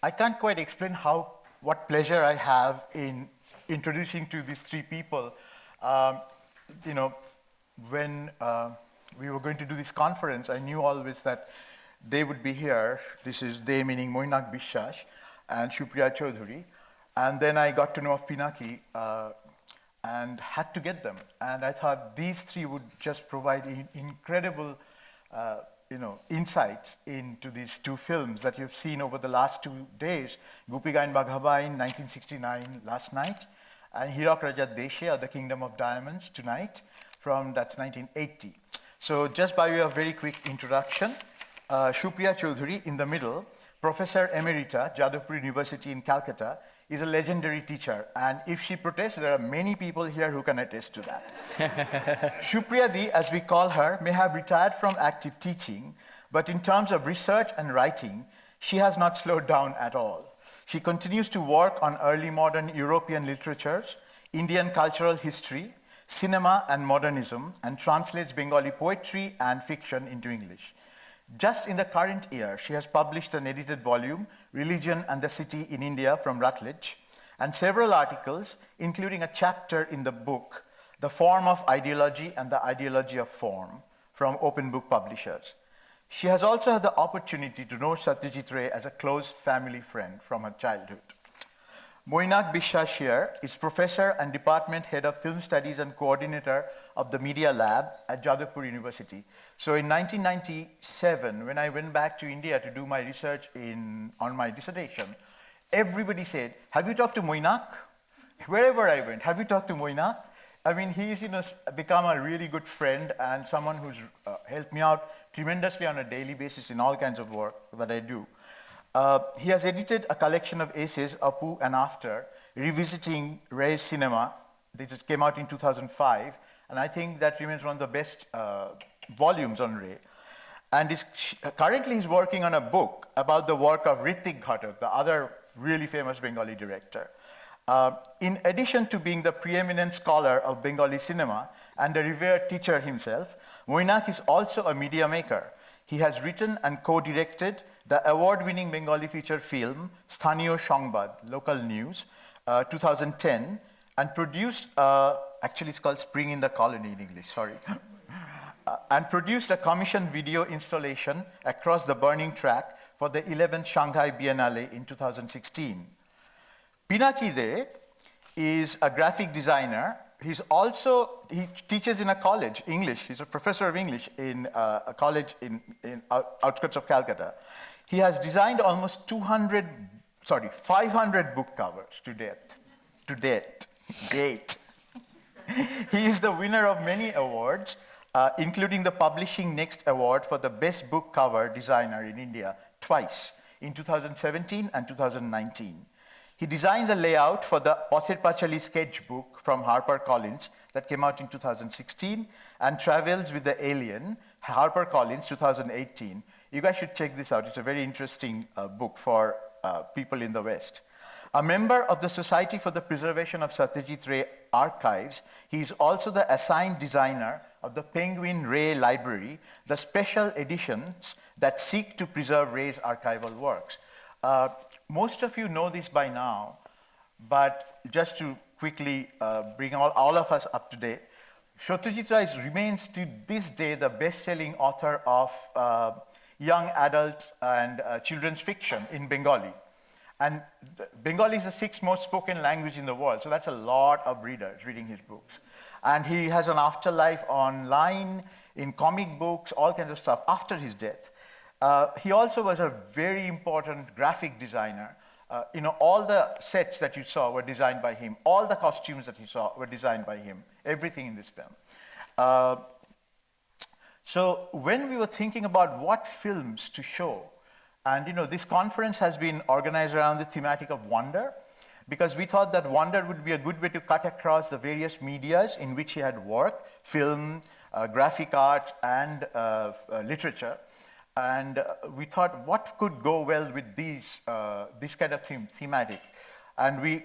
I can't quite explain what pleasure I have in introducing to these three people. You know, when we were going to do this conference, I knew always that they would be here. This is they meaning Moinak Biswas and Supriya Chaudhuri. And then I got to know of Pinaki and had to get them. And I thought these three would just provide incredible insights into these two films that you've seen over the last 2 days. Goopy Gyne Bagha Byne, 1969, last night, and Hirak Rajar Deshe, or The Kingdom of Diamonds, tonight, that's 1980. So just by way of very quick introduction, Supriya Chaudhuri in the middle, Professor Emerita, Jadavpur University in Calcutta, is a legendary teacher. And if she protests, there are many people here who can attest to that. Supriya Di, as we call her, may have retired from active teaching, but in terms of research and writing, she has not slowed down at all. She continues to work on early modern European literatures, Indian cultural history, cinema and modernism, and translates Bengali poetry and fiction into English. Just in the current year, she has published an edited volume, Religion and the City in India from Routledge, and several articles, including a chapter in the book, The Form of Ideology and the Ideology of Form, from Open Book Publishers. She has also had the opportunity to know Satyajit Ray as a close family friend from her childhood. Moinak Biswas here is professor and department head of film studies and coordinator of the Media Lab at Jadavpur University. So in 1997, when I went back to India to do my research on my dissertation, everybody said, have you talked to Moinak? Wherever I went, have you talked to Moinak? I mean, he's become a really good friend and someone who's helped me out tremendously on a daily basis in all kinds of work that I do. He has edited a collection of essays, Apu and After, revisiting Ray's cinema. They just came out in 2005, and I think that remains one of the best volumes on Ray. And currently he's working on a book about the work of Hrithik Ghatak, the other really famous Bengali director. In addition to being the preeminent scholar of Bengali cinema and a revered teacher himself, Moinak is also a media maker. He has written and co-directed the award-winning Bengali feature film, Sthaniyo Shangbad, Local News, 2010, and produced, actually it's called Spring in the Colony in English, sorry, and produced a commissioned video installation across the burning track for the 11th Shanghai Biennale in 2016. Pinaki De is a graphic designer. He teaches in a college, English. He's a professor of English in a college in outskirts of Calcutta. He has designed almost 500 book covers to date. He is the winner of many awards, including the Publishing Next Award for the Best Book Cover Designer in India twice, in 2017 and 2019. He designed the layout for the Pather Pachali sketchbook from HarperCollins that came out in 2016, and Travels with the Alien, HarperCollins 2018. You guys should check this out. It's a very interesting book for people in the West. A member of the Society for the Preservation of Satyajit Ray Archives, he is also the assigned designer of the Penguin Ray Library, the special editions that seek to preserve Ray's archival works. Most of you know this by now, but just to quickly bring all of us up to date, Satyajit Ray remains to this day the best-selling author of young adult and children's fiction in Bengali. And Bengali is the 6th most spoken language in the world, so that's a lot of readers reading his books. And he has an afterlife online, in comic books, all kinds of stuff after his death. He also was a very important graphic designer. All the sets that you saw were designed by him. All the costumes that you saw were designed by him. Everything in this film. So when we were thinking about what films to show, and this conference has been organized around the thematic of wonder, because we thought that wonder would be a good way to cut across the various medias in which he had worked, film, graphic art, and literature. And we thought, what could go well with this kind of thematic? And we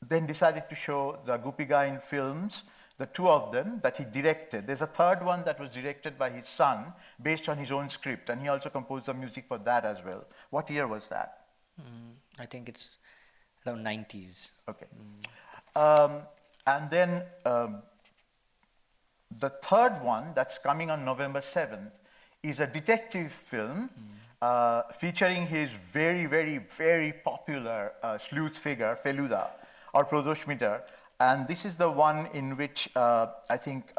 then decided to show the Goopy Gyne films, the 2 of them that he directed. There's a 3rd one that was directed by his son, based on his own script, and he also composed the music for that as well. What year was that? I think it's around 90s. Okay. And then the third one that's coming on November 7th is a detective film featuring his very, very, very popular sleuth figure, Feluda, or Prodoshmitar. And this is the one in which I think,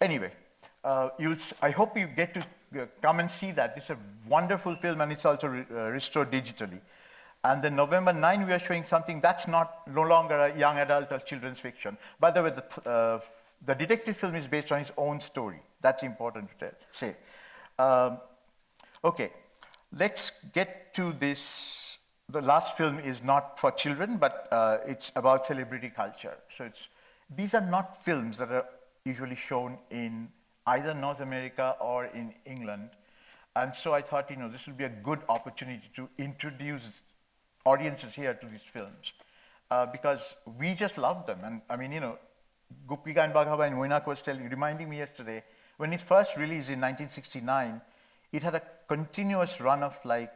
anyway, I hope you get to come and see that. It's a wonderful film and it's also restored digitally. And then November 9, we are showing something that's no longer a young adult or children's fiction. By the way, the detective film is based on his own story. That's important to say. Okay, let's get to this. The last film is not for children, but it's about celebrity culture. So these are not films that are usually shown in either North America or in England. And so I thought, this would be a good opportunity to introduce audiences here to these films because we just love them. And I mean, Goopy Gyne Bagha Byne, Moinak was reminding me yesterday, when it first released in 1969, it had a continuous run of like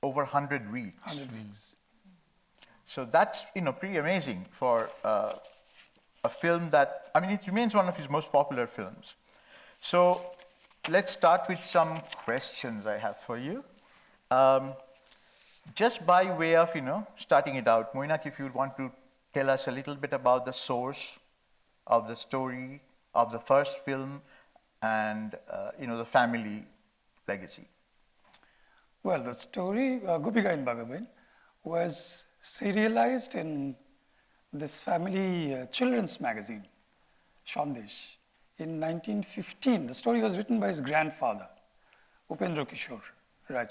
over 100 weeks. 100 weeks. So that's, pretty amazing for a film that, it remains one of his most popular films. So let's start with some questions I have for you. Just by way of, starting it out, Moinak, if you would want to tell us a little bit about the source of the story of the first film and, the family legacy. Well, the story, Goopy Gyne Bagha Byne, was serialized in this family children's magazine, Sandesh, in 1915. The story was written by his grandfather, Upendra Kishore Ray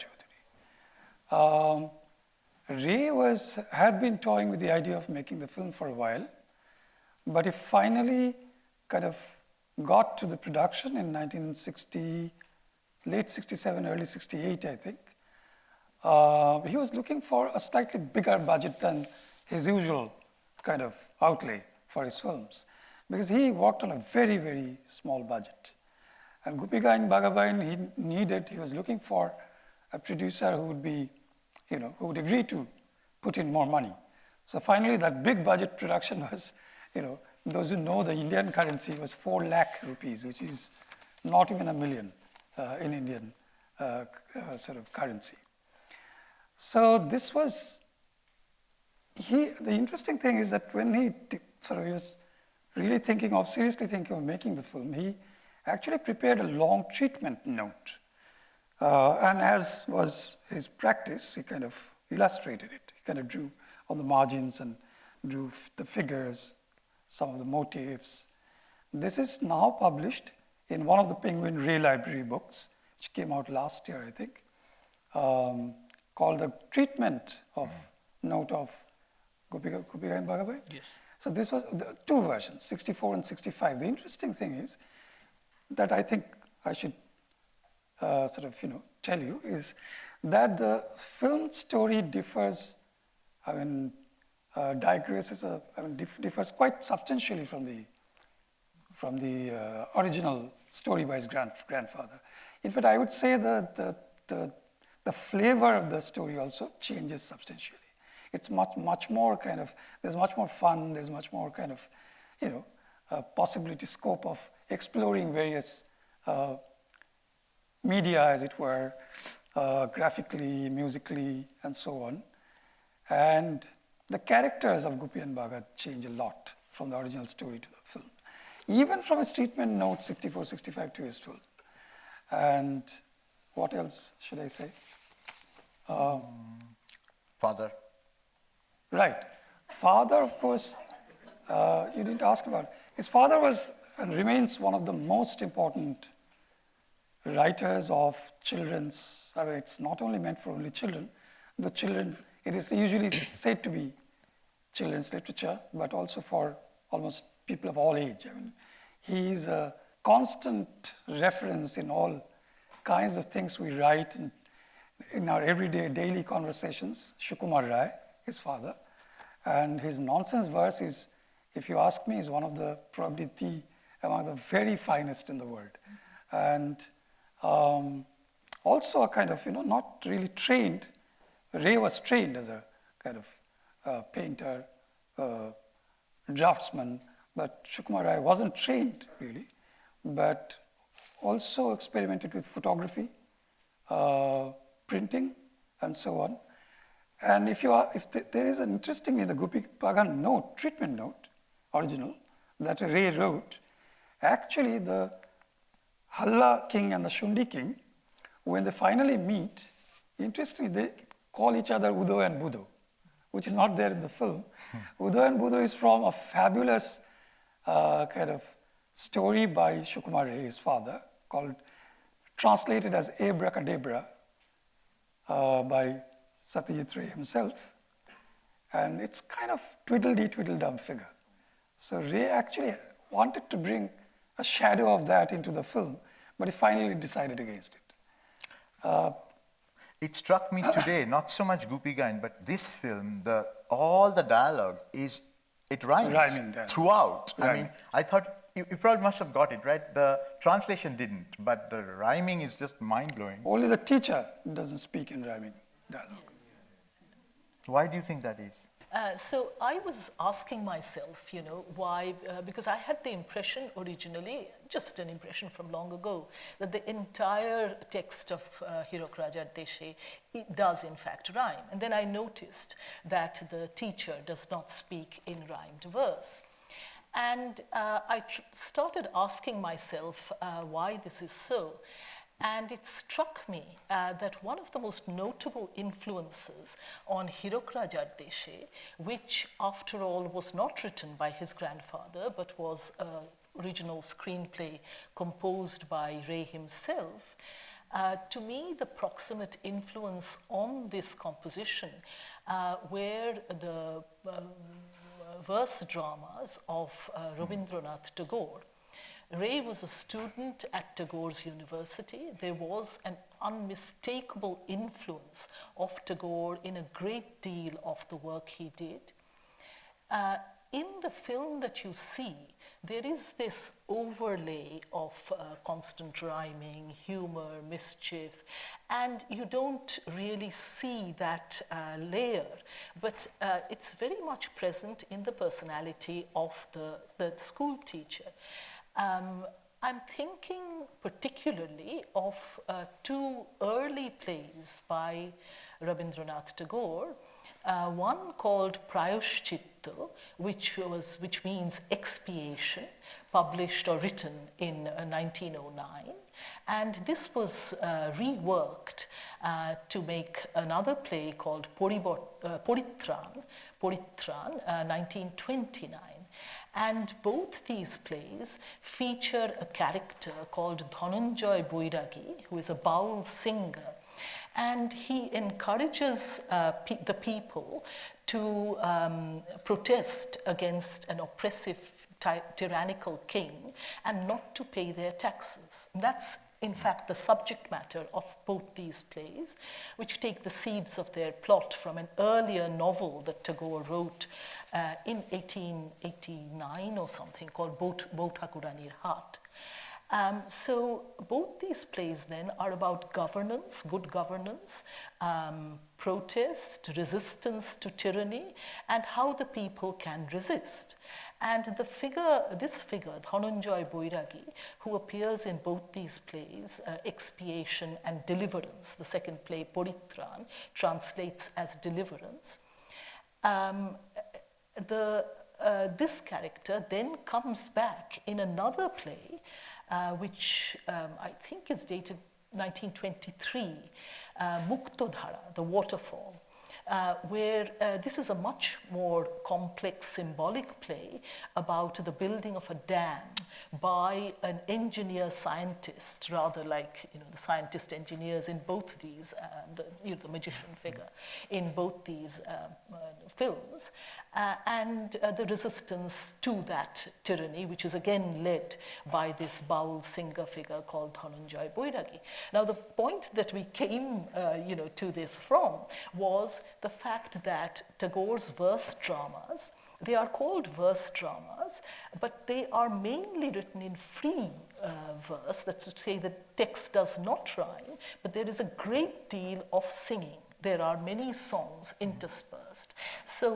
Chaudhuri. Ray had been toying with the idea of making the film for a while, but he finally kind of got to the production in 1960, late 67, early 68, I think. He was looking for a slightly bigger budget than his usual kind of outlay for his films, because he worked on a very, very small budget. And Goopy Gyne Bagha Byne, he was looking for a producer who would be, who would agree to put in more money. So finally, that big budget production was, those who know the Indian currency was 4 lakh rupees, which is not even $1 million in Indian sort of currency. So this was, the interesting thing is that when he was really seriously thinking of making the film, he actually prepared a long treatment note. And as was his practice, he kind of illustrated it. He kind of drew on the margins and drew the figures, some of the motifs. This is now published in one of the Penguin Ray Library books, which came out last year, I think, called The Treatment of Note of Goopy Gyne Bagha Byne. Yes. So this was the 2 versions, 64 and 65. The interesting thing is that I think I should tell you is that the film story differs, differs quite substantially from the original story by his grandfather. In fact, I would say that the flavor of the story also changes substantially. It's much more kind of, there's much more fun, there's much more kind of, possibility scope of exploring various media, as it were, graphically, musically, and so on. And the characters of Goopy and Bagha change a lot from the original story to the film, even from his treatment note 64, 65 to his film. And what else should I say? Father. Right. Father, of course, you didn't ask about. His father was and remains one of the most important writers of children's. It's not only meant for only children. The children, it is usually said to be children's literature, but also for almost people of all age. He is a constant reference in all kinds of things we write in our everyday, daily conversations. Shukumar Rai, his father, and his nonsense verse is, if you ask me, is one of the, probably among the very finest in the world. And also a kind of, not really trained, Ray was trained as a kind of painter, draftsman, but Sukumar Ray wasn't trained really, but also experimented with photography, printing, and so on. And there is an interestingly the Goopy Pagan note, treatment note, original, that Ray wrote. Actually, the Halla king and the Shundi king, when they finally meet, interestingly, they call each other Udo and Budo, which is not there in the film. Udo and Budo is from a fabulous kind of story by Sukumar Ray, his father, translated as Abracadabra by Satyajit Ray himself. And it's kind of twiddledee, twiddledum figure. So Ray actually wanted to bring a shadow of that into the film, but he finally decided against it. It struck me today, not so much Goopy Gyne, but this film, all the dialogue it rhymes Rhyming dialogue. Throughout. Rhyming. I mean, I thought you probably must have got it, right? The translation didn't, but the rhyming is just mind-blowing. Only the teacher doesn't speak in rhyming dialogue. Why do you think that is? So I was asking myself, why, because I had the impression originally, just an impression from long ago, that the entire text of Hirak Rajar Deshe does in fact rhyme. And then I noticed that the teacher does not speak in rhymed verse. And I started asking myself why this is so. And it struck me that one of the most notable influences on Hirak Rajar Deshe, which after all was not written by his grandfather, but was an original screenplay composed by Ray himself, to me the proximate influence on this composition were the verse dramas of Rabindranath Tagore. Ray was a student at Tagore's university. There was an unmistakable influence of Tagore in a great deal of the work he did. In the film that you see, there is this overlay of constant rhyming, humor, mischief, and you don't really see that layer, but it's very much present in the personality of the school teacher. I'm thinking particularly of two early plays by Rabindranath Tagore, one called Prayoshchitta, which means expiation, published or written in 1909, and this was reworked to make another play called Poritran, 1929. And both these plays feature a character called Dhananjay Boiragi, who is a baul singer. And he encourages the people to protest against an oppressive, tyrannical king and not to pay their taxes. And that's, in fact, the subject matter of both these plays, which take the seeds of their plot from an earlier novel that Tagore wrote in 1889 or something called Bou Thakuranir Hat. So both these plays then are about governance, good governance, protest, resistance to tyranny, and how the people can resist. And this figure, Dhananjay Boiragi, who appears in both these plays, Expiation and Deliverance, the second play, Poritran, translates as deliverance. This character then comes back in another play, which I think is dated 1923, Muktodhara, the waterfall, where this is a much more complex symbolic play about the building of a dam by an engineer scientist, rather like the scientist engineers in both these, the magician figure in both these films, and the resistance to that tyranny, which is again led by this baul singer figure called Dhananjay Boiragi. Now, the point that we came, to this from was the fact that Tagore's verse dramas, they are called verse dramas, but they are mainly written in free verse. That's to say the text does not rhyme, but there is a great deal of singing. there are many songs interspersed. So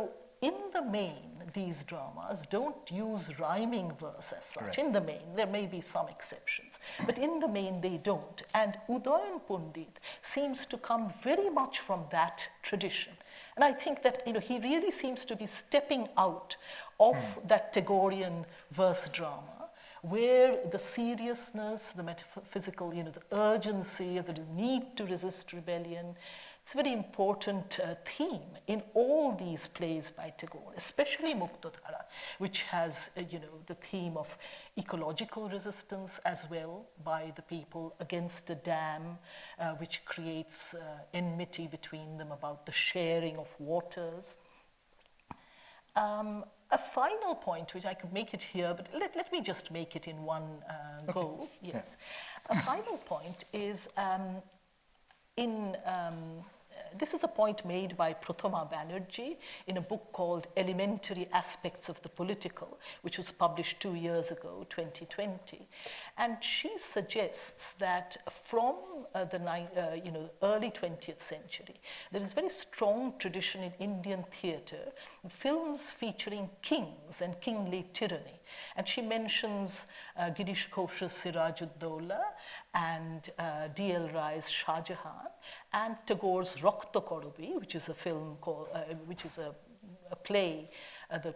in the main, these dramas don't use rhyming verse as such. Right. In the main, there may be some exceptions, but in the main they don't. And Udayan Pundit seems to come very much from that tradition. And I think that he really seems to be stepping out of that Tagorean verse drama, where the seriousness, the metaphysical, the urgency, the need to resist rebellion, it's a very important theme in all these plays by Tagore, especially Muktadhara, which has, the theme of ecological resistance as well by the people against a dam, which creates enmity between them about the sharing of waters. A final point, which I could make it here, but let me just make it in one go. Yes. A final point is this is a point made by Prathama Banerjee in a book called Elementary Aspects of the Political, which was published 2 years ago, 2020. And she suggests that from the early 20th century, there is a very strong tradition in Indian theatre, films featuring kings and kingly tyranny. And she mentions Girish Ghosh's Siraj-ud-Dowla and D.L. Rai's Shah Jahan, and Tagore's Rakta Korobi, which is a film called, which is a play, the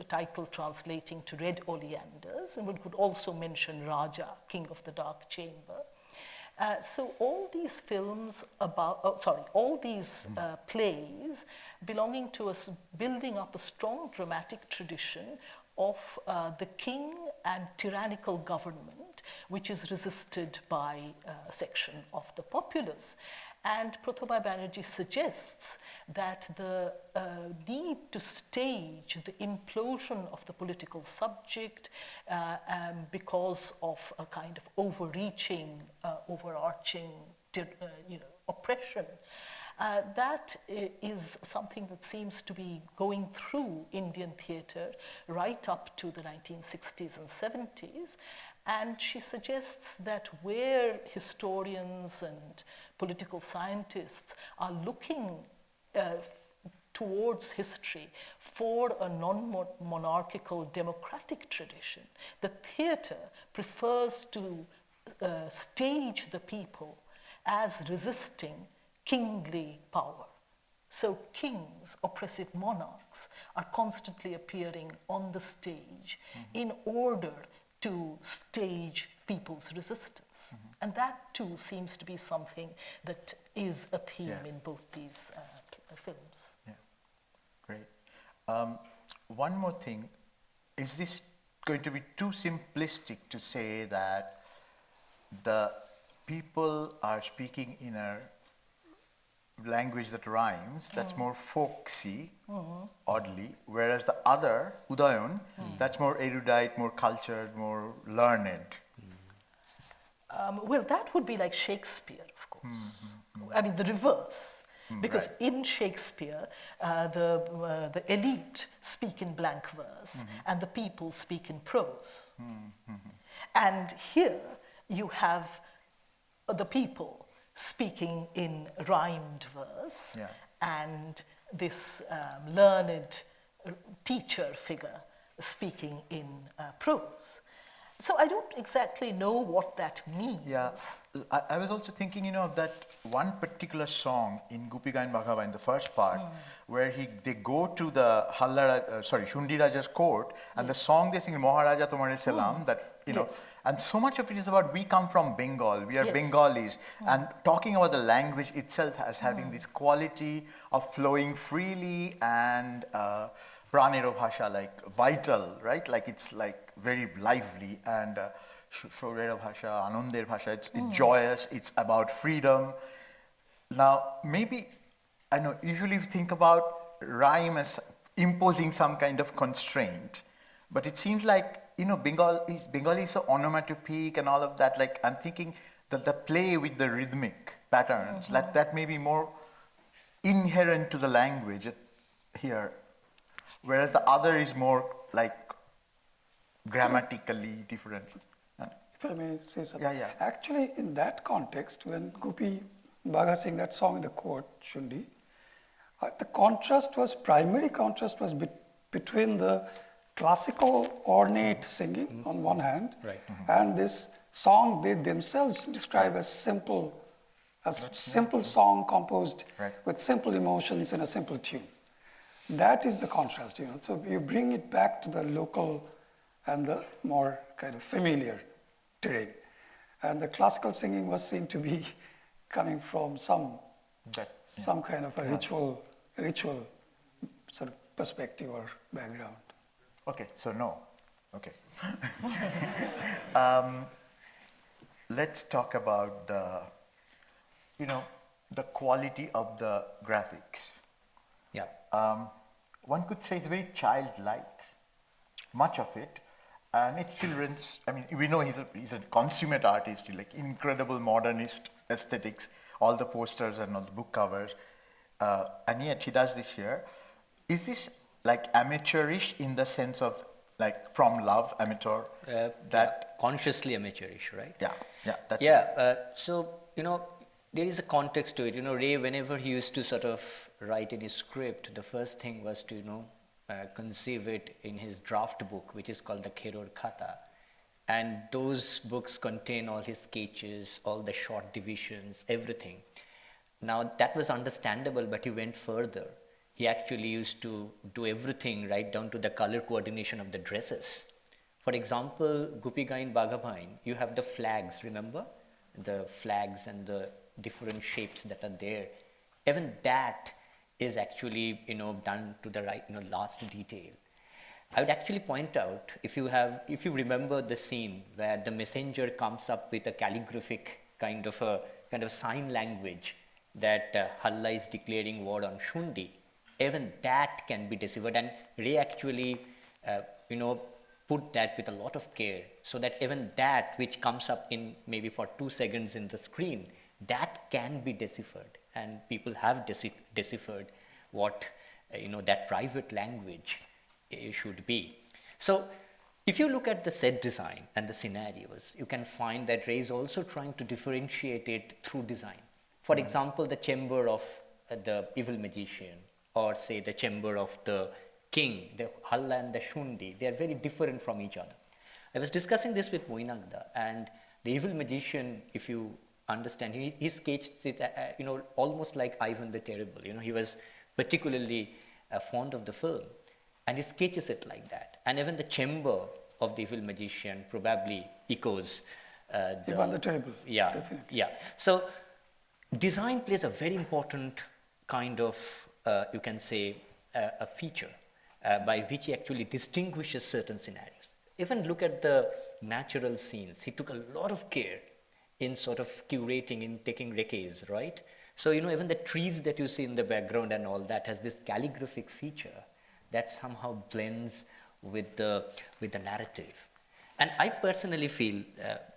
title translating to Red Oleanders, and we could also mention Raja, King of the Dark Chamber. So all these films all these plays belonging to us, building up a strong dramatic tradition of the king and tyrannical government, which is resisted by a section of the populace. And Prathama Banerjee suggests that the need to stage the implosion of the political subject because of a kind of overreaching, overarching oppression, that is something that seems to be going through Indian theatre right up to the 1960s and 70s. And she suggests that where historians and political scientists are looking towards history for a non-monarchical democratic tradition, the theatre prefers to stage the people as resisting kingly power. So kings, oppressive monarchs, are constantly appearing on the stage in order to stage people's resistance. And that too seems to be something that is a theme in both these films. Yeah, great. One more thing, is this going to be too simplistic to say that the people are speaking in a language that rhymes, that's more folksy, oddly, whereas the other, Udayan, that's more erudite, more cultured, more learned? Well, that would be like Shakespeare, of course. I mean, the reverse. Because in Shakespeare, the elite speak in blank verse and the people speak in prose. And here you have the people speaking in rhymed verse and this learned teacher figure speaking in prose. So I don't exactly know what that means. Yeah, I was also thinking, of that one particular song in Goopy Gyne Bagha Byne, the first part, where they go to the Shundi Raja's court, and the song they sing, Maharaja Tomare Salam, that, and so much of it is about we come from Bengal, we are Bengalis, and talking about the language itself as having this quality of flowing freely and pranero bhasha, like vital, right? Like it's like very lively, and Shorera bhasha, Anonder bhasha, it's joyous, it's about freedom. Now, maybe, I know, usually we think about rhyme as imposing some kind of constraint, but it seems like, Bengali is so onomatopoeic and all of that, like I'm thinking that the play with the rhythmic patterns, that may be more inherent to the language here, whereas the other is more like grammatically different. If I may say something. Actually, in that context, when Goopy Bagha sing that song in the court, Shundi, the primary contrast was between the classical ornate singing on one hand, Right. and this song they themselves describe as simple song composed with simple emotions in a simple tune. That is the contrast, So you bring it back to the local and the more kind of familiar terrain. And the classical singing was seen to be coming from some kind of a ritual sort of perspective or background. Okay, so no. Okay. Let's talk about the quality of the graphics. Yeah. One could say it's very childlike, much of it, and it's children's. I mean, we know he's a consummate artist, like incredible modernist aesthetics, all the posters and all the book covers, and yet he does this here. Is this like amateurish in the sense of like from love, amateur? Consciously amateurish, right? That's So there is a context to it. Ray, whenever he used to sort of write in his script, the first thing was to conceive it in his draft book, which is called the Kheror Khata, and those books contain all his sketches, all the short divisions, everything. Now that was understandable, but he went further. He actually used to do everything right down to the color coordination of the dresses. For example, Goopy Gyne Bagha Byne, you have the flags, remember? The flags and the different shapes that are there. Even that is actually, done to the right, last detail. I would actually point out, if you remember the scene where the messenger comes up with a calligraphic kind of sign language that Halla is declaring war on Shundi, even that can be deciphered, and Ray actually, put that with a lot of care, so that even that which comes up in maybe for 2 seconds in the screen, that can be deciphered, and people have deciphered what that private language should be. So if you look at the set design and the scenarios, you can find that Ray is also trying to differentiate it through design. For example, the chamber of the evil magician, or say the chamber of the king, the Halla and the Shundi, they are very different from each other. I was discussing this with Moinak, and the evil magician, if you understand, he sketched it, almost like Ivan the Terrible. He was particularly fond of the film, and he sketches it like that. And even the chamber of the evil magician probably echoes Ivan the Terrible. Yeah, definitely. yeah. So design plays a very important kind of, you can say, a feature by which he actually distinguishes certain scenarios. Even look at the natural scenes. He took a lot of care in sort of curating, in taking recces, right? So, even the trees that you see in the background and all that has this calligraphic feature that somehow blends with the narrative. And I personally feel,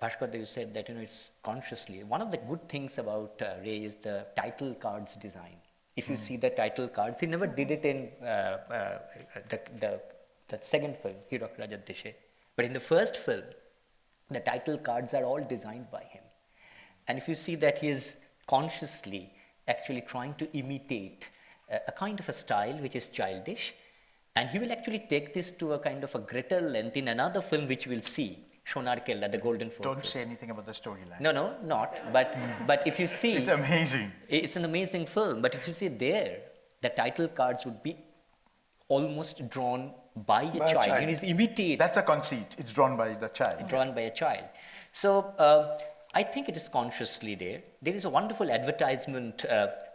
Bhaskar, you said that, it's consciously. One of the good things about Ray is the title cards design. If you see the title cards, he never did it in the second film, Hirak Rajar Deshe. But in the first film, the title cards are all designed by him. And if you see that he is consciously actually trying to imitate a kind of a style which is childish, and he will actually take this to a kind of a greater length in another film which we'll see, Shonar Kella, the Golden Fortress. Don't say anything about the storyline. No, not. But if you see... It's amazing. It's an amazing film. But if you see there, the title cards would be almost drawn by a child. It is imitated. That's a conceit. It's drawn by the child. Drawn by a child. So I think it is consciously there. There is a wonderful advertisement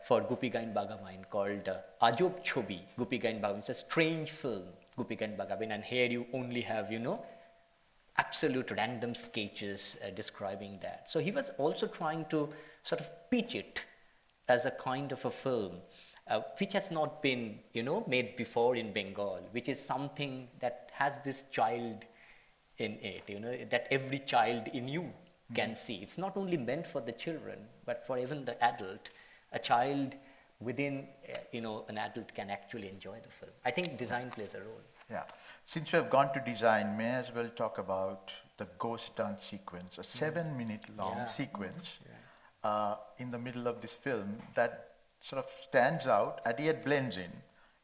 for Goopy Gyne Bagha Byne called Ajob Chobi, Goopy Gyne Bagha Byne. It's a strange film, Goopy Gyne Bagha Byne. And here you only have, absolute random sketches describing that. So he was also trying to sort of pitch it as a kind of a film which has not been, made before in Bengal, which is something that has this child in it, that every child in you can see. It's not only meant for the children, but for even the adult. A child within, an adult can actually enjoy the film. I think design plays a role. Yeah. Since we have gone to design, may as well talk about the ghost dance sequence, a 7-minute long sequence. in the middle of this film that sort of stands out and yet blends in.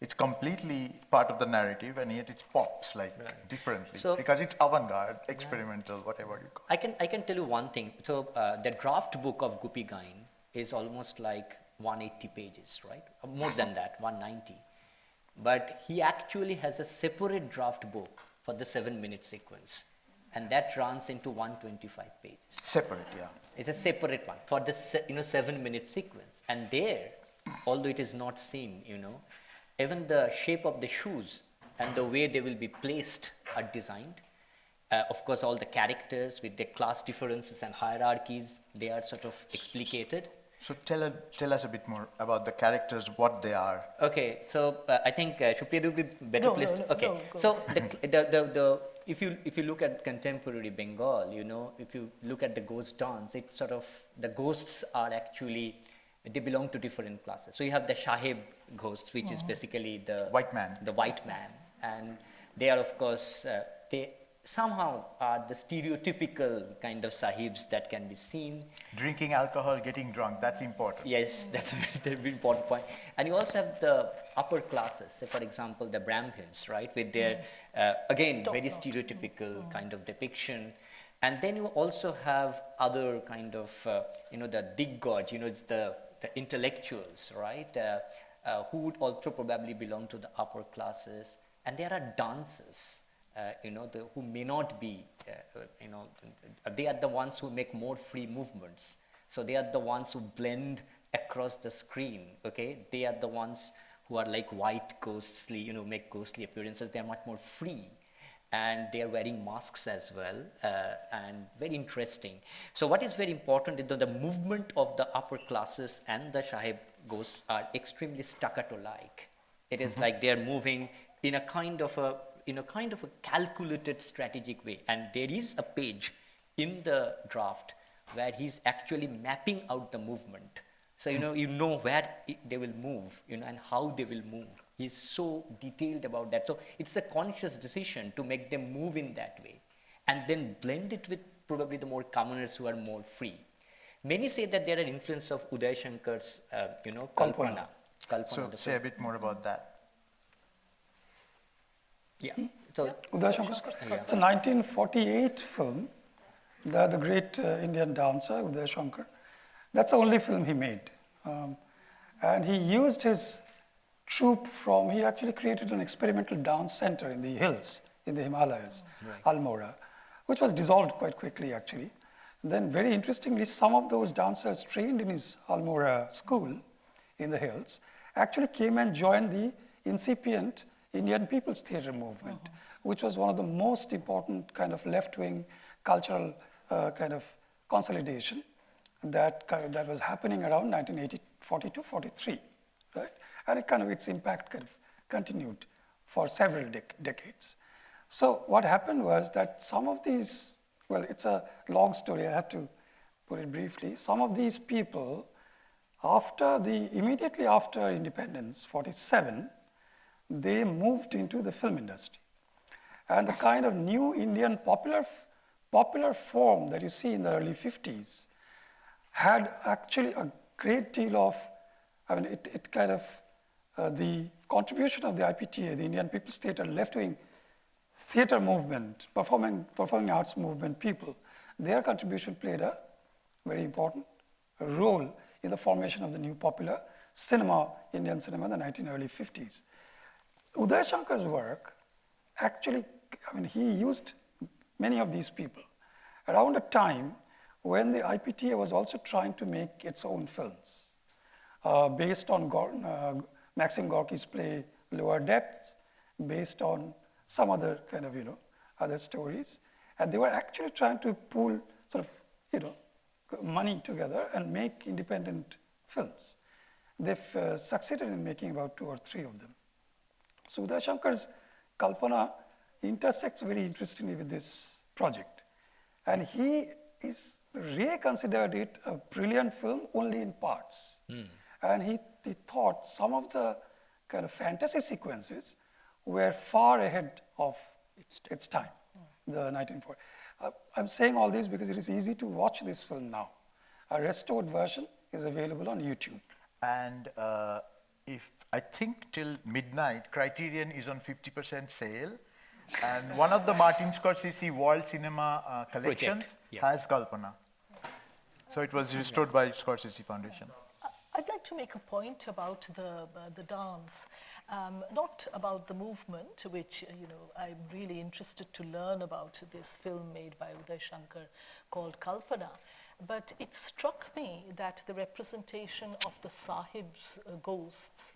It's completely part of the narrative and yet it pops like differently So- because it's avant-garde, experimental, whatever you call it. I can tell you one thing. So the draft book of Goopy Gyne is almost like 180 pages, right? More than that, 190. But he actually has a separate draft book for the 7-minute sequence, and that runs into 125 pages. Separate, yeah. It's a separate one for the 7-minute sequence, and there, although it is not seen, even the shape of the shoes and the way they will be placed are designed. Of course, all the characters with their class differences and hierarchies, they are sort of explicated. So tell us a bit more about the characters, what they are. Okay, so I think Supriya will be better No, placed. no, Okay, go so the if you look at contemporary Bengal, if you look at the ghost dance, it's sort of the ghosts are actually they belong to different classes. So you have the Sahib ghosts, which is basically the White man. the white man, and they are of course they somehow are the stereotypical kind of sahibs that can be seen. Drinking alcohol, getting drunk, that's important. Yes, that's a very important point. And you also have the upper classes, say for example the Brahmins, right, with their again very stereotypical kind of depiction. And then you also have other kind of the Diggods, it's the intellectuals, right, who would also probably belong to the upper classes. And there are dancers. Who may not be, they are the ones who make more free movements. So they are the ones who blend across the screen, okay? They are the ones who are like white, ghostly, make ghostly appearances. They are much more free. And they are wearing masks as well, and very interesting. So what is very important is that the movement of the upper classes and the Sahib ghosts are extremely staccato-like. It is like they are moving in a kind of a calculated strategic way. And there is a page in the draft where he's actually mapping out the movement. So, where they will move, and how they will move. He's so detailed about that. So it's a conscious decision to make them move in that way and then blend it with probably the more commoners who are more free. Many say that there are influence of Uday Shankar's, Kalpana. So say a bit more about that. Yeah. So Uday Shankar's, Yeah. it's a 1948 film. The great Indian dancer, Uday Shankar. That's the only film he made. And he used his troupe he actually created an experimental dance center in the hills, in the Himalayas, Almora, which was dissolved quite quickly actually. Then very interestingly, some of those dancers trained in his Almora school in the hills actually came and joined the incipient Indian People's Theatre movement, which was one of the most important kind of left-wing cultural kind of consolidation that was happening around 1942-43, right? And its impact kind of continued for several decades. So what happened was that some of these, well, it's a long story, I have to put it briefly. Some of these people, immediately after independence, 47, they moved into the film industry. And the kind of new Indian popular form that you see in the early 50s had actually a great deal of, the contribution of the IPTA, the Indian People's Theatre, left-wing theatre movement, performing arts movement people, their contribution played a very important role in the formation of the new popular cinema, Indian cinema in the early 50s. Uday Shankar's work, actually, he used many of these people around a time when the IPTA was also trying to make its own films based on Maxim Gorky's play Lower Depths, based on some other kind of, other stories. And they were actually trying to pool money together and make independent films. They've succeeded in making about 2 or 3 of them. So Uday Shankar's Kalpana intersects very interestingly with this project. And Ray considered it a brilliant film only in parts. And he thought some of the kind of fantasy sequences were far ahead of its time, the 1940s. I'm saying all this because it is easy to watch this film now. A restored version is available on YouTube. And if I think till midnight, Criterion is on 50% sale. And one of the Martin Scorsese World Cinema collections has Kalpana. So it was restored by Scorsese Foundation. I'd like to make a point about the dance, not about the movement, which I'm really interested to learn about this film made by Uday Shankar called Kalpana. But it struck me that the representation of the Sahib's ghosts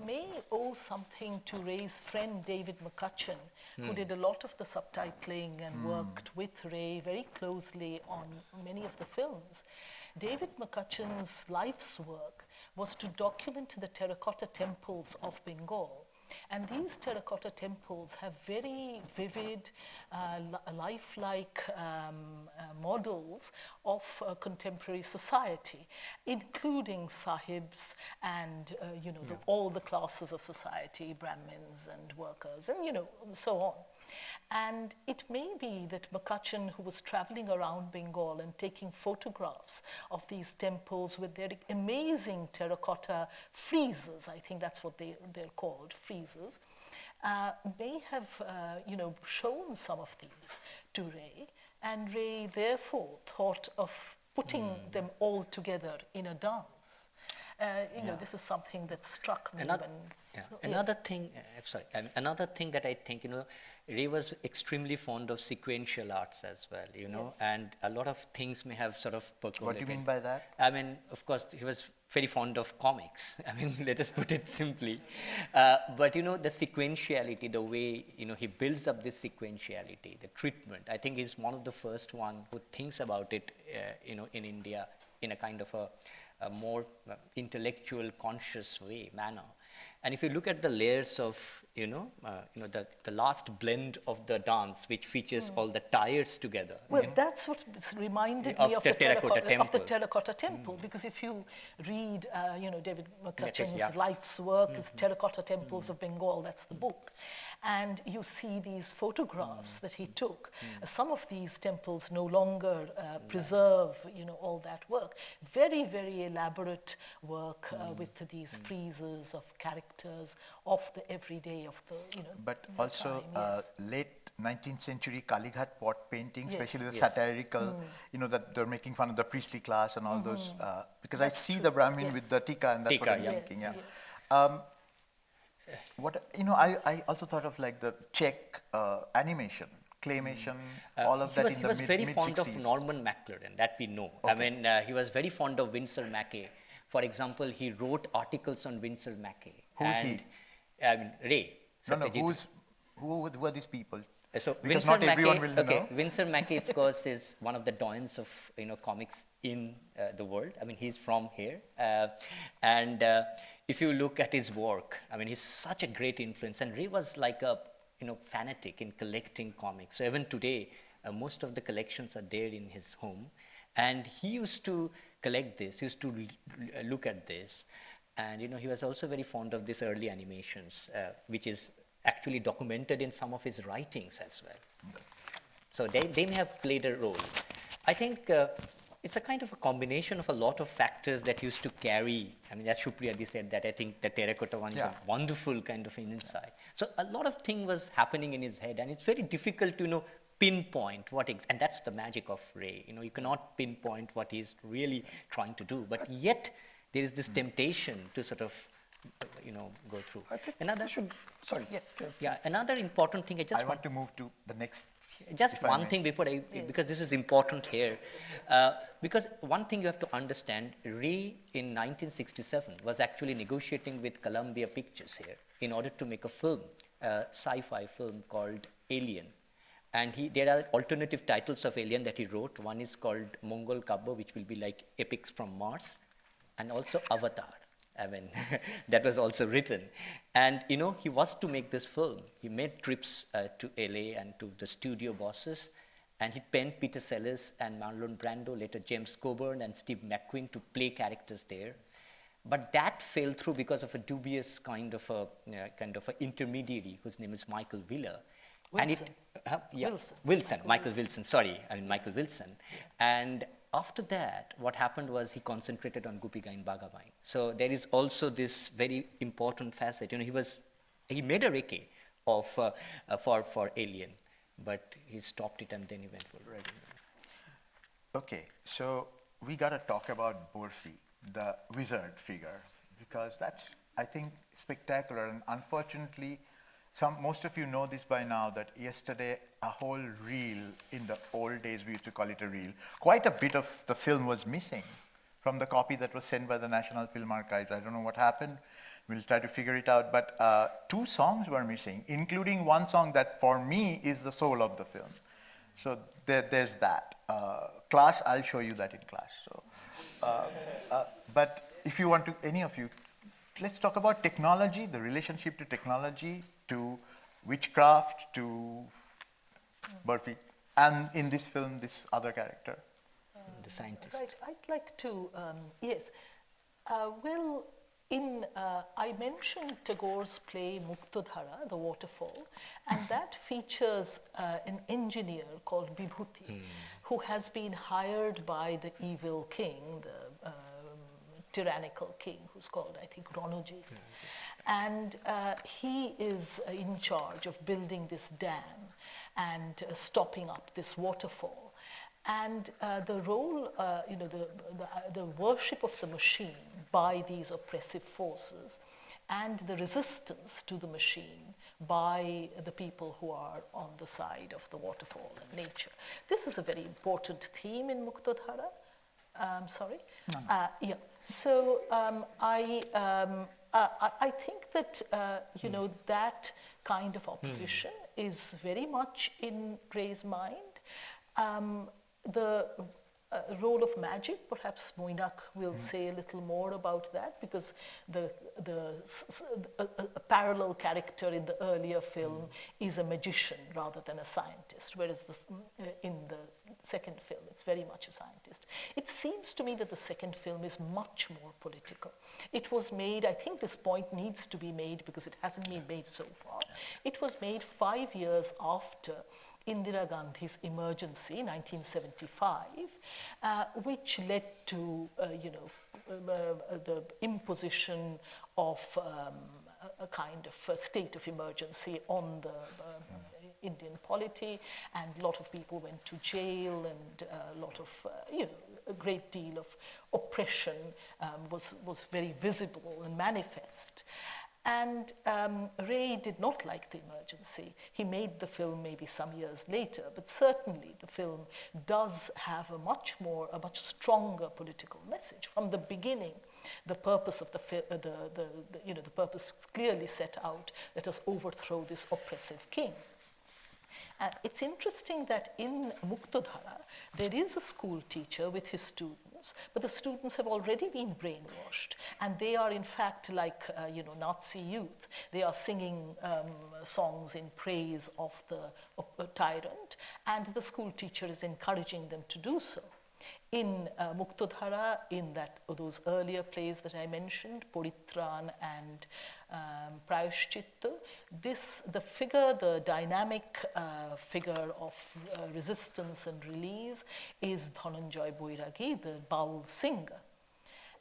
may owe something to Ray's friend David McCutcheon, who did a lot of the subtitling and worked with Ray very closely on many of the films. David McCutcheon's life's work was to document the terracotta temples of Bengal. And these terracotta temples have very vivid, lifelike models of contemporary society, including sahibs and all the classes of society, Brahmins and workers, and so on. And it may be that McCutcheon, who was traveling around Bengal and taking photographs of these temples with their amazing terracotta friezes, I think that's what they're called, friezes, may have shown some of these to Ray, and Ray therefore thought of putting them all together in a dance. This is something that struck me. Another thing that I think, Ray was extremely fond of sequential arts as well, and a lot of things may have sort of percolated. What do you mean by that? I mean, of course, he was very fond of comics. I mean, let us put it simply. But, the sequentiality, the way, he builds up this sequentiality, the treatment, I think he's one of the first one who thinks about it, in India in a kind of a more intellectual, conscious manner. And if you look at the layers of, the last blend of the dance, which features all the tires together. Well, that's what reminded me of the terracotta temple, because if you read, David McCutcheon's life's work, his Terracotta Temples of Bengal, that's the book, and you see these photographs that he took. Some of these temples no longer preserve, all that work. Very, very elaborate work with these friezes of characters of the everyday of the, But also late 19th century Kalighat pot painting, especially the satirical, that they're making fun of the priestly class and all those, because that's I see the Brahmin with the tika, and that's what I'm thinking, What, I also thought of like the Czech animation, claymation, all of that in the mid-60s. He was very fond of Norman MacLaren, that we know. Okay. I mean, he was very fond of Winsor Mackay. For example, he wrote articles on Winsor Mackay. Who's he? Ray. Who are these people? So because Winsor not everyone Mackay, will know. Winsor Mackay, of course, is one of the doyens of comics in the world. I mean, he's from here, and if you look at his work, I mean, he's such a great influence. And Ray was like a fanatic in collecting comics. So even today, most of the collections are there in his home, and he used to collect this. He used to look at this, and he was also very fond of these early animations, which is actually documented in some of his writings as well. So they may have played a role. I think it's a kind of a combination of a lot of factors that used to carry. I mean, as Supriya said, that I think the terracotta one is a wonderful kind of an insight. So a lot of things was happening in his head, and it's very difficult to pinpoint what, and that's the magic of Ray. You cannot pinpoint what he's really trying to do, but yet there is this temptation to sort of go through. I think another another important thing. I want to move to the next. Just one thing before because this is important here. Because one thing you have to understand, Ray in 1967 was actually negotiating with Columbia Pictures here in order to make a film, a sci-fi film called Alien. And there are alternative titles of Alien that he wrote. One is called Mongol Kabba, which will be like Epics from Mars, and also Avatar. I mean, that was also written. And, he was to make this film. He made trips to LA and to the studio bosses, and he penned Peter Sellers and Marlon Brando, later James Coburn and Steve McQueen to play characters there. But that fell through because of a dubious kind of a intermediary whose name is Michael Wheeler. Wilson. Michael Wilson. And after that, what happened was he concentrated on Goopy Gyne Bagha Byne. So there is also this very important facet. You know, he made a recce of for Alien, but he stopped it and then he went for Right. Okay, so we got to talk about Borfi, the wizard figure, because that's, I think, spectacular. And unfortunately, most of you know this by now, that yesterday a whole reel, in the old days we used to call it a reel, quite a bit of the film was missing from the copy that was sent by the National Film Archives. I don't know what happened. We'll try to figure it out. But 2 songs were missing, including one song that for me is the soul of the film. So there's that. Class, I'll show you that in class. So, but if you want to, any of you, let's talk about technology, the relationship to technology, to witchcraft, to Burfi, and in this film, this other character. the scientist. Right, I'd like to, yes. Well, I mentioned Tagore's play Muktadhara, The Waterfall, and that features an engineer called Vibhuti, who has been hired by the evil king, the tyrannical king, who's called, I think, Ronoji. And he is in charge of building this dam and stopping up this waterfall. And the role, the worship of the machine by these oppressive forces and the resistance to the machine by the people who are on the side of the waterfall and nature. This is a very important theme in Muktadhara. Sorry? No. Yeah. So I think that, that kind of opposition is very much in Ray's mind. The role of magic, perhaps Moinak will say a little more about that, because a parallel character in the earlier film is a magician rather than a scientist, whereas in the second film it's very much a scientist. It seems to me that the second film is much more political. It was made, I think this point needs to be made because it hasn't been made so far. It was made 5 years after Indira Gandhi's emergency, 1975, which led to, the imposition of a kind of state of emergency on the Indian polity, and a lot of people went to jail, and a lot of, a great deal of oppression was very visible and manifest. And Ray did not like the emergency. He made the film maybe some years later, but certainly the film does have a much stronger political message. From the beginning, the purpose of the purpose clearly set out, let us overthrow this oppressive king. It's interesting that in Muktadhara, there is a school teacher with his students, but the students have already been brainwashed, and they are in fact like, Nazi youth. They are singing songs in praise of the tyrant, and the school teacher is encouraging them to do so. In Muktadhara, in those earlier plays that I mentioned, Poritran and Prayashchitta, the dynamic figure of resistance and release is Dhananjay Boiragi, the Baul singer.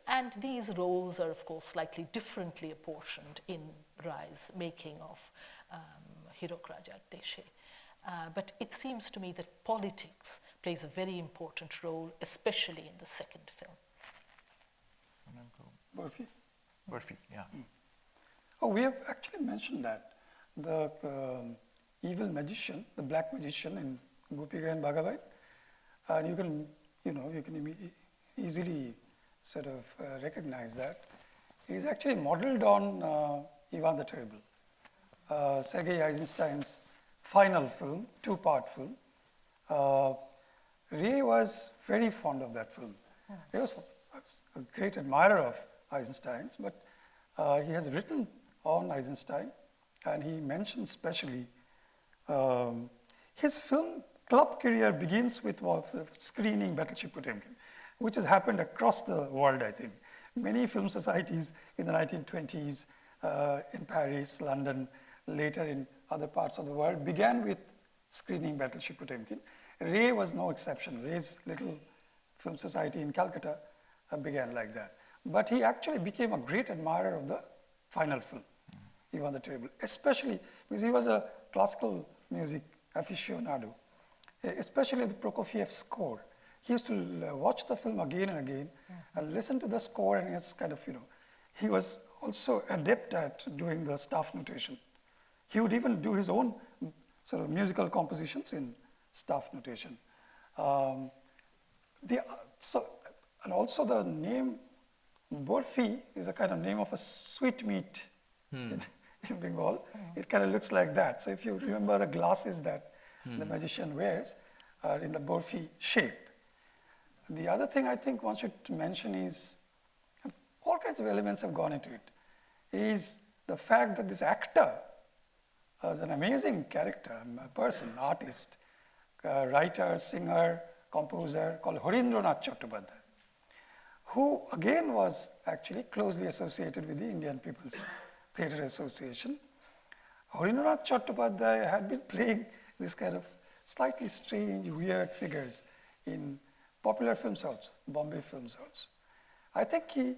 And these roles are, of course, slightly differently apportioned in Ray's making of Hirak Rajar Deshe. But it seems to me that politics plays a very important role, especially in the second film. Burfi? Burfi, yeah. Oh, we have actually mentioned that. The evil magician, the black magician in Goopy Gyne Bagha Byne, and you can easily sort of recognize that. He's actually modeled on Ivan the Terrible, Sergei Eisenstein's final film, 2-part film. Ray was very fond of that film. He was a great admirer of Eisenstein's, but he has written on Eisenstein, and he mentions specially his film club career begins with screening Battleship Potemkin, which has happened across the world, I think. Many film societies in the 1920s in Paris, London, later in other parts of the world began with screening Battleship Potemkin. Ray was no exception. Ray's little Film Society in Calcutta began like that. But he actually became a great admirer of the final film. He won the table, especially because he was a classical music aficionado, especially the Prokofiev score. He used to watch the film again and again and listen to the score, and it's kind of, he was also adept at doing the staff notation. He would even do his own sort of musical compositions in staff notation. And also the name Borfi is a kind of name of a sweetmeat in Bengal. It kind of looks like that. So if you remember the glasses that the magician wears are in the Borfi shape. The other thing I think one should mention is all kinds of elements have gone into it. Is the fact that this actor was an amazing character, a person, artist, writer, singer, composer called Harindranath Chattopadhyay, who again was actually closely associated with the Indian People's Theatre Association. Harindranath Chattopadhyay had been playing this kind of slightly strange, weird figures in popular films also, Bombay films also. I think he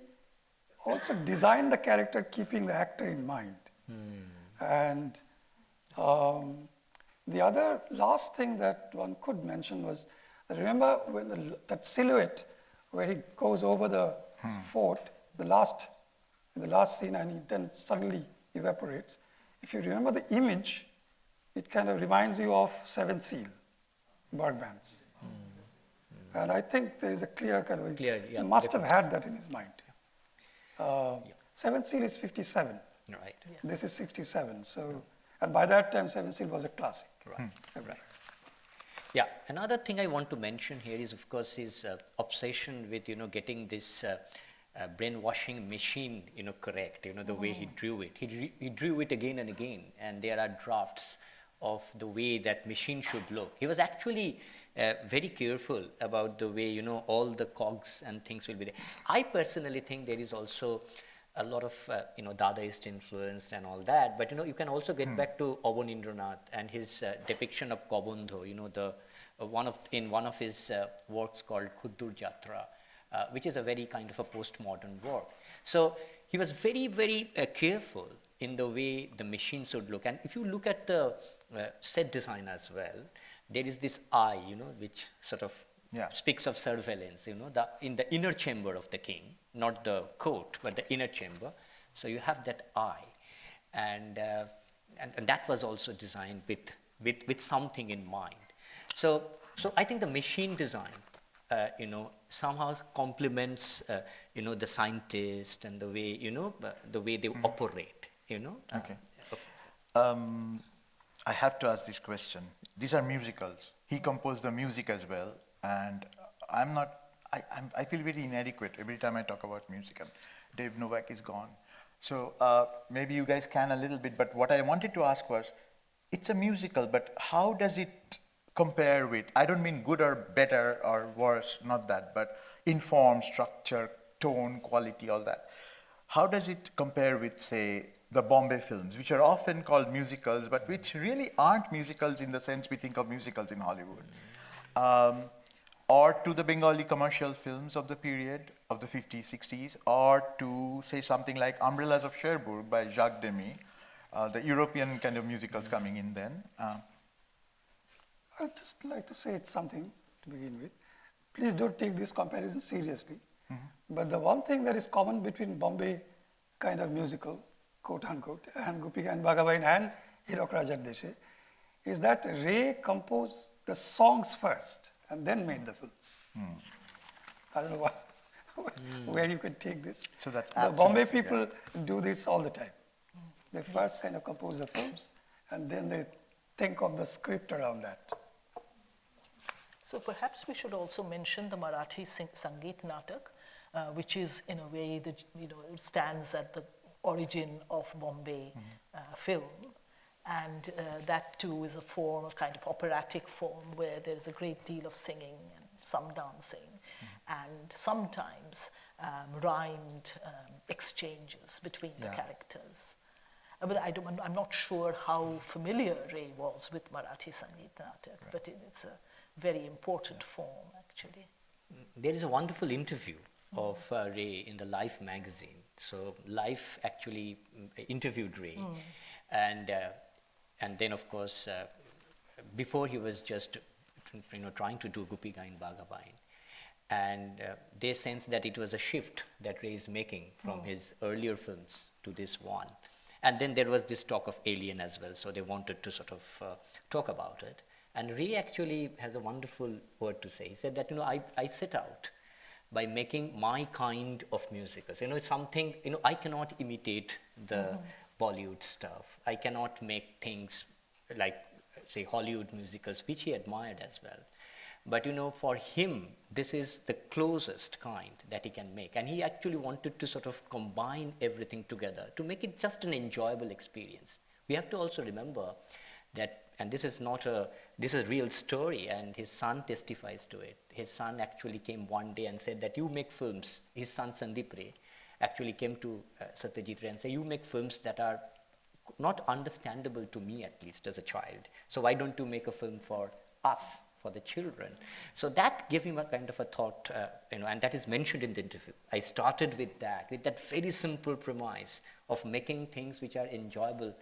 also designed the character keeping the actor in mind. And the other last thing that one could mention was, remember when that silhouette where he goes over the fort, the last scene, and he then suddenly evaporates. If you remember the image, it kind of reminds you of Seventh Seal, Bergman's. And I think there is a clear kind of, he must have had that in his mind. Seventh Seal is 57. Right. Yeah. This is 67. So, and by that time, Seventh Seal was a classic. Right. Right. Yeah. Another thing I want to mention here is, of course, his obsession with getting this brainwashing machine correct. The way he drew it. He drew it again and again, and there are drafts of the way that machine should look. He was actually very careful about the way all the cogs and things will be there. I personally think there is also a lot of Dadaist influence and all that, but you can also get back to Abanindranath and his depiction of Kobandho, in one of his works called Khuddur Jatra, which is a very kind of a postmodern work. So he was very, very careful in the way the machine should look. And if you look at the set design as well, there is this eye, which sort of speaks of surveillance, in the inner chamber of the king, not the court, but the inner chamber. So you have that eye. And that was also designed with something in mind. So I think the machine design, somehow complements, the scientist and the way they operate, Okay. I have to ask this question. These are musicals. He composed the music as well, and I feel very inadequate every time I talk about music, and Dave Novak is gone. So maybe you guys can a little bit, but what I wanted to ask was, it's a musical, but how does it compare with, I don't mean good or better or worse, not that, but in form, structure, tone, quality, all that. How does it compare with, say, the Bombay films, which are often called musicals, but which really aren't musicals in the sense we think of musicals in Hollywood, or to the Bengali commercial films of the period of the 50s, 60s, or to say something like Umbrellas of Cherbourg by Jacques Demy, the European kind of musicals coming in then. I'd just like to say something to begin with. Please don't take this comparison seriously. But the one thing that is common between Bombay kind of musical, quote unquote, and Goopy Gyne Bagha Byne and Hirak Rajar Deshe is that Ray composed the songs first and then made the films. I don't know where you could take this. So that's the Bombay people do this all the time. They first kind of compose the films and then they think of the script around that. So perhaps we should also mention the Marathi Sangeet Natak, which is in a way that stands at the origin of Bombay film, and that too is a form, a kind of operatic form where there is a great deal of singing and some dancing, and sometimes rhymed exchanges between the characters. But I'm not sure how familiar Ray was with Marathi Sangeet Natak, but it's a very important form actually. there is a wonderful interview of Ray in the Life magazine. So Life actually interviewed Ray, and then of course before he was just trying to do Goopy Gyne Bagha Byne, and they sensed that it was a shift that Ray is making from his earlier films to this one. And then there was this talk of Alien as well, so they wanted to sort of talk about it. And Ray actually has a wonderful word to say. He said that, I set out by making my kind of musicals. It's something, I cannot imitate the Bollywood stuff. I cannot make things like, say, Hollywood musicals, which he admired as well. But for him, this is the closest kind that he can make. And he actually wanted to sort of combine everything together to make it just an enjoyable experience. We have to also remember that, and this is a real story, and his son testifies to it. His son actually came one day and said that you make films. His son Sandeep Ray actually came to Satyajit Ray and said, you make films that are not understandable to me, at least as a child. So why don't you make a film for us, for the children? So that gave him a kind of a thought, and that is mentioned in the interview. I started with that very simple premise of making things which are enjoyable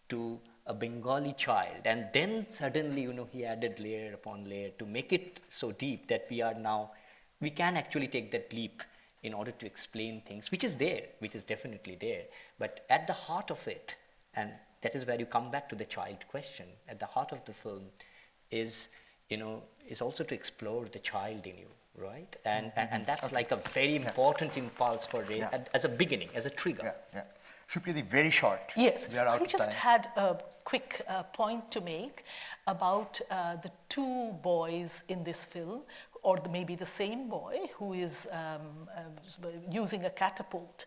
to a Bengali child. And then suddenly, he added layer upon layer to make it so deep that we can actually take that leap in order to explain things, which is definitely there. But at the heart of it, and that is where you come back to the child question, at the heart of the film is also to explore the child in you, right? And that's like a very important impulse for Ray as a beginning, as a trigger. Yeah. Supriya, very short. Yes, We are out I of just time. had a quick point to make about the two boys in this film, or maybe the same boy who is using a catapult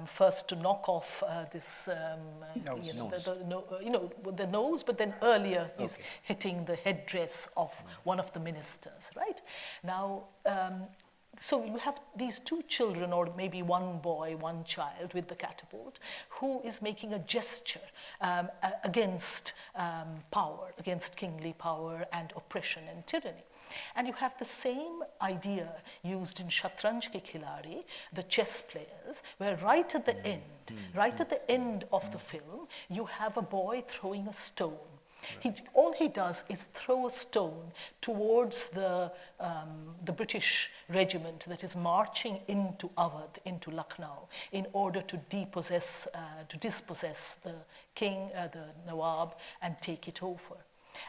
first to knock off this the nose, but then earlier he's hitting the headdress of one of the ministers, right? Now, so you have these two children, or maybe one boy, one child with the catapult, who is making a gesture against power, against kingly power and oppression and tyranny. And you have the same idea used in Shatranj Ke Khiladi, the chess players, where right at the end of the film, you have a boy throwing a stone. All he does is throw a stone towards the British regiment that is marching into Awadh, into Lucknow, in order to dispossess the king, the Nawab, and take it over.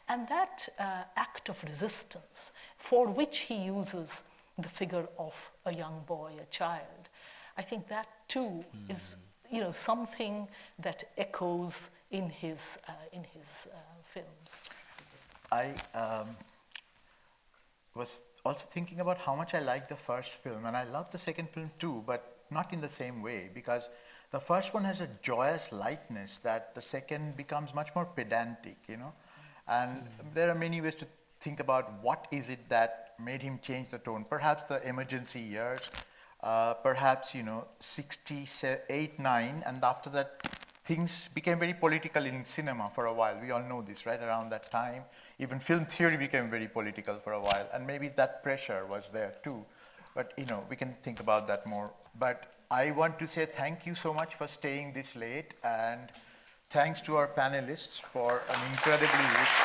And that act of resistance, for which he uses the figure of a young boy, a child, I think that too is something that echoes in his films. I was also thinking about how much I liked the first film, and I love the second film too, but not in the same way, because the first one has a joyous lightness that the second becomes much more pedantic, And there are many ways to think about what is it that made him change the tone. Perhaps the emergency years, perhaps 68, 9, and after that things became very political in cinema for a while. We all know this, right? Around that time, even film theory became very political for a while, and maybe that pressure was there too. But we can think about that more. But I want to say thank you so much for staying this late, and thanks to our panelists for an incredibly rich